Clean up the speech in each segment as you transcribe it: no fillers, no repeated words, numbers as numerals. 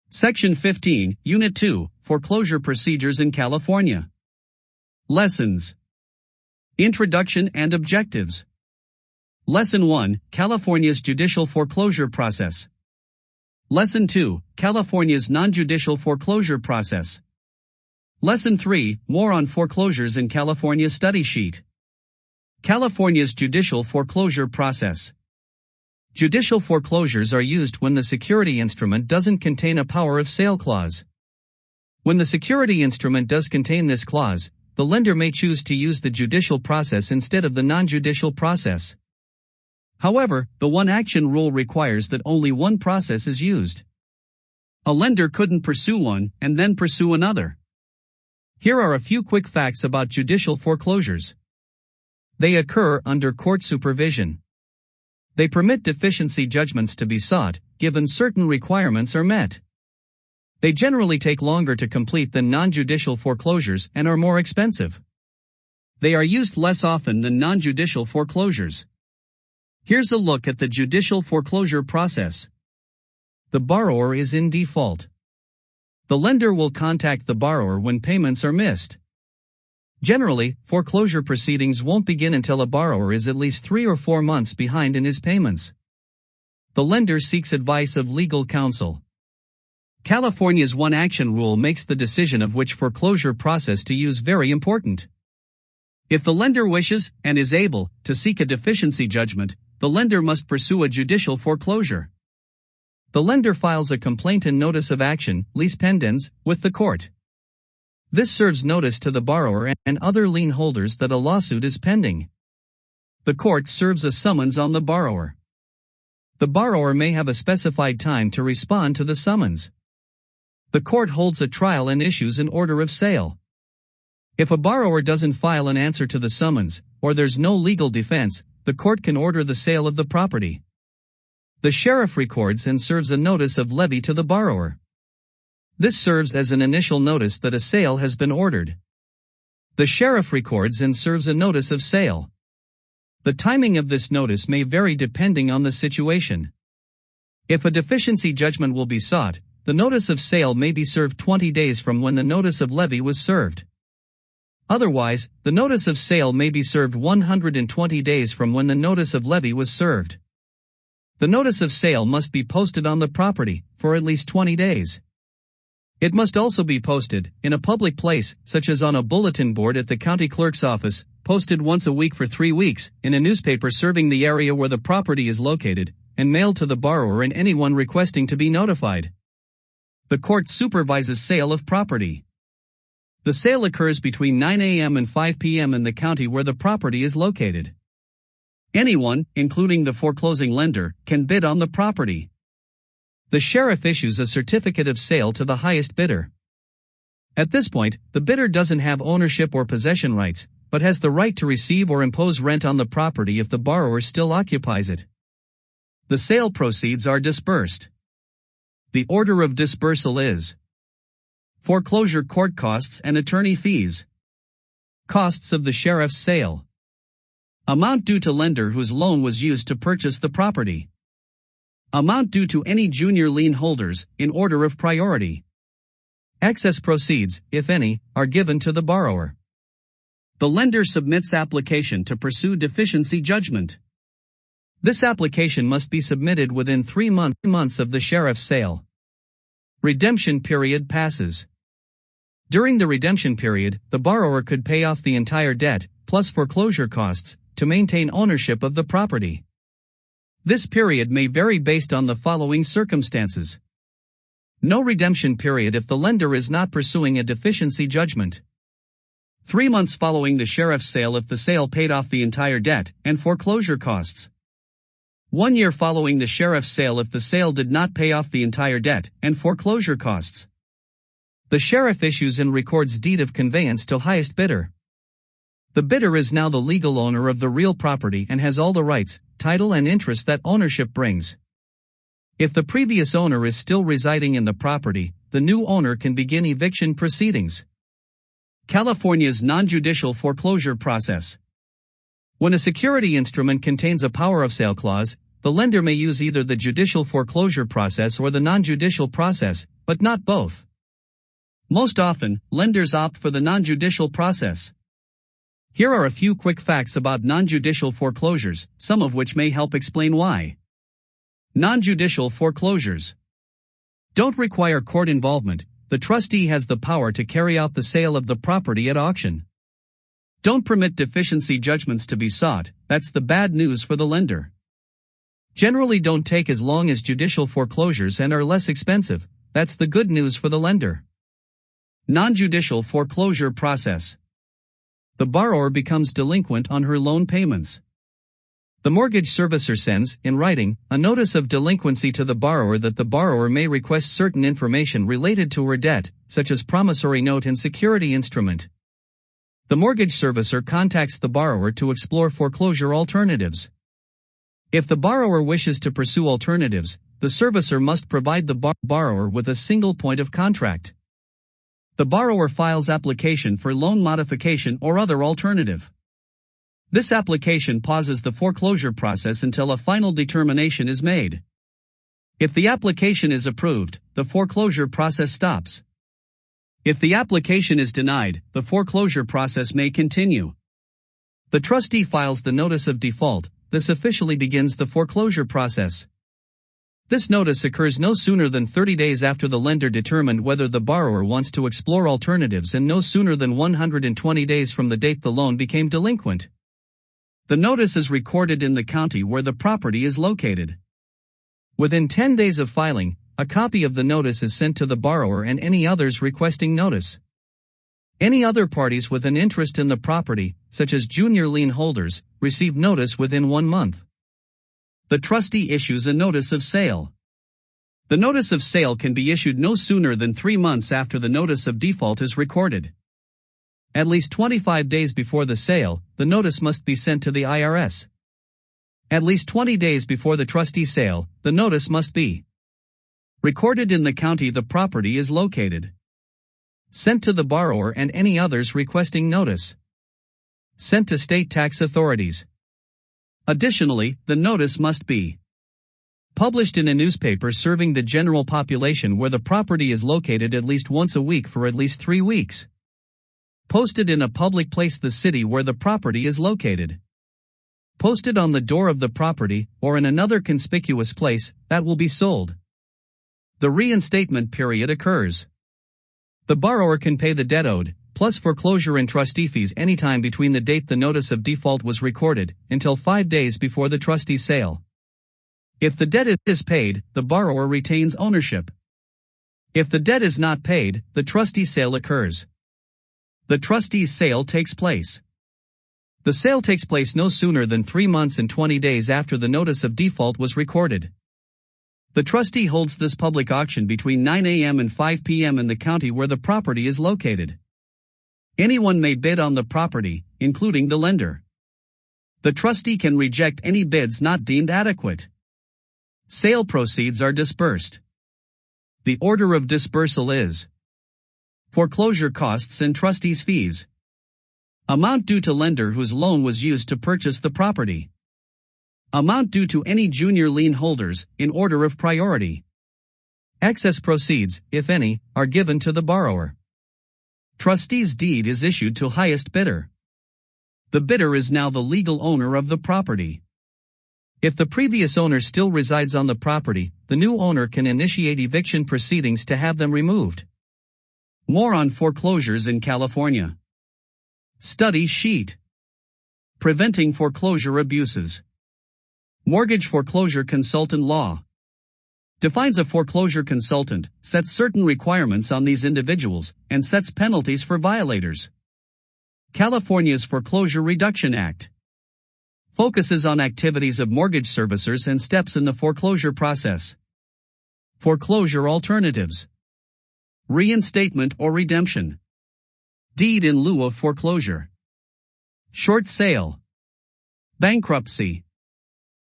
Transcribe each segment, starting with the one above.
Section 15, Unit 2, Foreclosure Procedures in California. Lessons. Introduction and Objectives. Lesson 1, California's Judicial Foreclosure Process. Lesson 2, California's Non-Judicial Foreclosure Process. Lesson 3, More on Foreclosures in California Study Sheet. California's Judicial Foreclosure Process. Judicial foreclosures are used when the security instrument doesn't contain a power of sale clause. When the security instrument does contain this clause, the lender may choose to use the judicial process instead of the non-judicial process. However, the one-action rule requires that only one process is used. A lender couldn't pursue one and then pursue another. Here are a few quick facts about judicial foreclosures. They occur under court supervision. They permit deficiency judgments to be sought, given certain requirements are met. They generally take longer to complete than non-judicial foreclosures and are more expensive. They are used less often than non-judicial foreclosures. Here's a look at the judicial foreclosure process. The borrower is in default. The lender will contact the borrower when payments are missed. Generally, foreclosure proceedings won't begin until a borrower is at least 3 or 4 months behind in his payments. The lender seeks advice of legal counsel. California's one-action rule makes the decision of which foreclosure process to use very important. If the lender wishes, and is able, to seek a deficiency judgment, the lender must pursue a judicial foreclosure. The lender files a complaint and notice of action, lis pendens, with the court. This serves notice to the borrower and other lien holders that a lawsuit is pending. The court serves a summons on the borrower. The borrower may have a specified time to respond to the summons. The court holds a trial and issues an order of sale. If a borrower doesn't file an answer to the summons, or there's no legal defense, the court can order the sale of the property. The sheriff records and serves a notice of levy to the borrower. This serves as an initial notice that a sale has been ordered. The sheriff records and serves a notice of sale. The timing of this notice may vary depending on the situation. If a deficiency judgment will be sought, the notice of sale may be served 20 days from when the notice of levy was served. Otherwise, the notice of sale may be served 120 days from when the notice of levy was served. The notice of sale must be posted on the property for at least 20 days. It must also be posted in a public place, such as on a bulletin board at the county clerk's office, posted once a week for 3 weeks, in a newspaper serving the area where the property is located, and mailed to the borrower and anyone requesting to be notified. The court supervises sale of property. The sale occurs between 9 a.m. and 5 p.m. in the county where the property is located. Anyone, including the foreclosing lender, can bid on the property. The sheriff issues a certificate of sale to the highest bidder. At this point, the bidder doesn't have ownership or possession rights, but has the right to receive or impose rent on the property if the borrower still occupies it. The sale proceeds are disbursed. The order of disbursal is: foreclosure court costs and attorney fees. Costs of the sheriff's sale. Amount due to lender whose loan was used to purchase the property. Amount due to any junior lien holders, in order of priority. Excess proceeds, if any, are given to the borrower. The lender submits application to pursue deficiency judgment. This application must be submitted within 3 months of the sheriff's sale. Redemption period passes. During the redemption period, the borrower could pay off the entire debt, plus foreclosure costs, to maintain ownership of the property. This period may vary based on the following circumstances. No redemption period if the lender is not pursuing a deficiency judgment. 3 months following the sheriff's sale if the sale paid off the entire debt and foreclosure costs. 1 year following the sheriff's sale if the sale did not pay off the entire debt and foreclosure costs. The sheriff issues and records deed of conveyance to highest bidder. The bidder is now the legal owner of the real property and has all the rights, title and interest that ownership brings. If the previous owner is still residing in the property, the new owner can begin eviction proceedings. California's non-judicial foreclosure process. When a security instrument contains a power of sale clause, the lender may use either the judicial foreclosure process or the non-judicial process, but not both. Most often, lenders opt for the non-judicial process. Here are a few quick facts about non-judicial foreclosures, some of which may help explain why. Non-judicial foreclosures don't require court involvement. The trustee has the power to carry out the sale of the property at auction. Don't permit deficiency judgments to be sought. That's the bad news for the lender. Generally don't take as long as judicial foreclosures and are less expensive. That's the good news for the lender. Non-judicial foreclosure process. The borrower becomes delinquent on her loan payments. The mortgage servicer sends, in writing, a notice of delinquency to the borrower that the borrower may request certain information related to her debt, such as promissory note and security instrument. The mortgage servicer contacts the borrower to explore foreclosure alternatives. If the borrower wishes to pursue alternatives, the servicer must provide the borrower with a single point of contact. The borrower files application for loan modification or other alternative. This application pauses the foreclosure process until a final determination is made. If the application is approved, the foreclosure process stops. If the application is denied, the foreclosure process may continue. The trustee files the notice of default. This officially begins the foreclosure process. This notice occurs no sooner than 30 days after the lender determined whether the borrower wants to explore alternatives and no sooner than 120 days from the date the loan became delinquent. The notice is recorded in the county where the property is located. Within 10 days of filing, a copy of the notice is sent to the borrower and any others requesting notice. Any other parties with an interest in the property, such as junior lien holders, receive notice within 1 month. The trustee issues a notice of sale. The notice of sale can be issued no sooner than 3 months after the notice of default is recorded. At least 25 days before the sale, the notice must be sent to the IRS. At least 20 days before the trustee sale, the notice must be recorded in the county the property is located. Sent to the borrower and any others requesting notice. Sent to state tax authorities. Additionally, the notice must be published in a newspaper serving the general population where the property is located at least once a week for at least 3 weeks. Posted in a public place the city where the property is located. Posted on the door of the property, or in another conspicuous place, that will be sold. The reinstatement period occurs. The borrower can pay the debt owed, plus foreclosure and trustee fees anytime between the date the notice of default was recorded, until 5 days before the trustee's sale. If the debt is paid, the borrower retains ownership. If the debt is not paid, the trustee's sale occurs. The trustee's sale takes place. The sale takes place no sooner than 3 months and 20 days after the notice of default was recorded. The trustee holds this public auction between 9 a.m. and 5 p.m. in the county where the property is located. Anyone may bid on the property, including the lender. The trustee can reject any bids not deemed adequate. Sale proceeds are dispersed. The order of dispersal is foreclosure costs and trustee's fees. Amount due to lender whose loan was used to purchase the property. Amount due to any junior lien holders, in order of priority. Excess proceeds, if any, are given to the borrower. Trustee's deed is issued to highest bidder. The bidder is now the legal owner of the property. If the previous owner still resides on the property, the new owner can initiate eviction proceedings to have them removed. More on foreclosures in California. Study sheet. Preventing foreclosure abuses. Mortgage foreclosure consultant law defines a foreclosure consultant, sets certain requirements on these individuals, and sets penalties for violators. California's Foreclosure Reduction Act focuses on activities of mortgage servicers and steps in the foreclosure process. Foreclosure alternatives. Reinstatement or redemption. Deed in lieu of foreclosure. Short sale. Bankruptcy.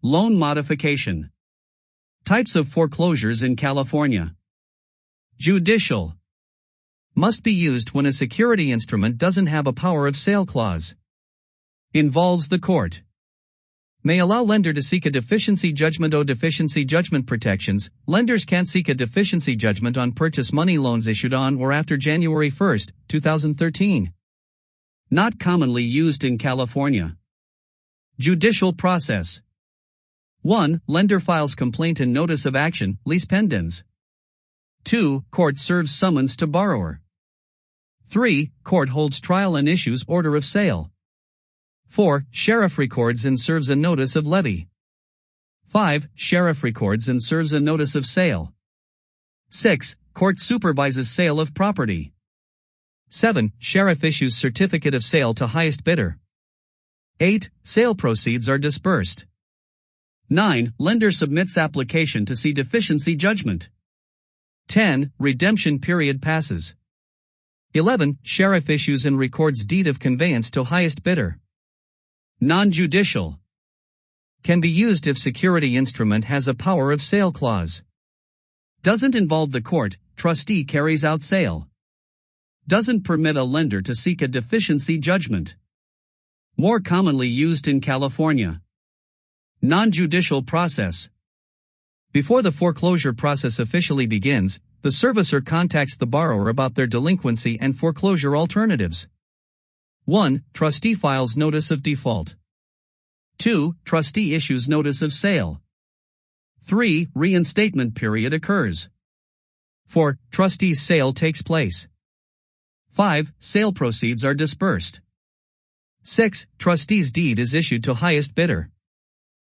Loan modification. Types of foreclosures in California. Judicial. Must be used when a security instrument doesn't have a power of sale clause. Involves the court. May allow lender to seek a deficiency judgment. Deficiency judgment protections. Lenders can't seek a deficiency judgment on purchase money loans issued on or after January 1, 2013. Not commonly used in California. Judicial process. 1. Lender files complaint and notice of action, lease pendens. 2. Court serves summons to borrower. 3. Court holds trial and issues order of sale. 4. Sheriff records and serves a notice of levy. 5. Sheriff records and serves a notice of sale. 6. Court supervises sale of property. 7. Sheriff issues certificate of sale to highest bidder. 8. Sale proceeds are dispersed. 9. Lender submits application to see deficiency judgment. 10. Redemption period passes. 11. Sheriff issues and records deed of conveyance to highest bidder. Non-judicial. Can be used if security instrument has a power of sale clause. Doesn't involve the court, trustee carries out sale. Doesn't permit a lender to seek a deficiency judgment. More commonly used in California. Non-judicial process. Before the foreclosure process officially begins, the servicer contacts the borrower about their delinquency and foreclosure alternatives. 1. Trustee files notice of default. 2. Trustee issues notice of sale. 3. Reinstatement period occurs. 4. Trustee's sale takes place. 5. Sale proceeds are dispersed. 6. Trustee's deed is issued to highest bidder.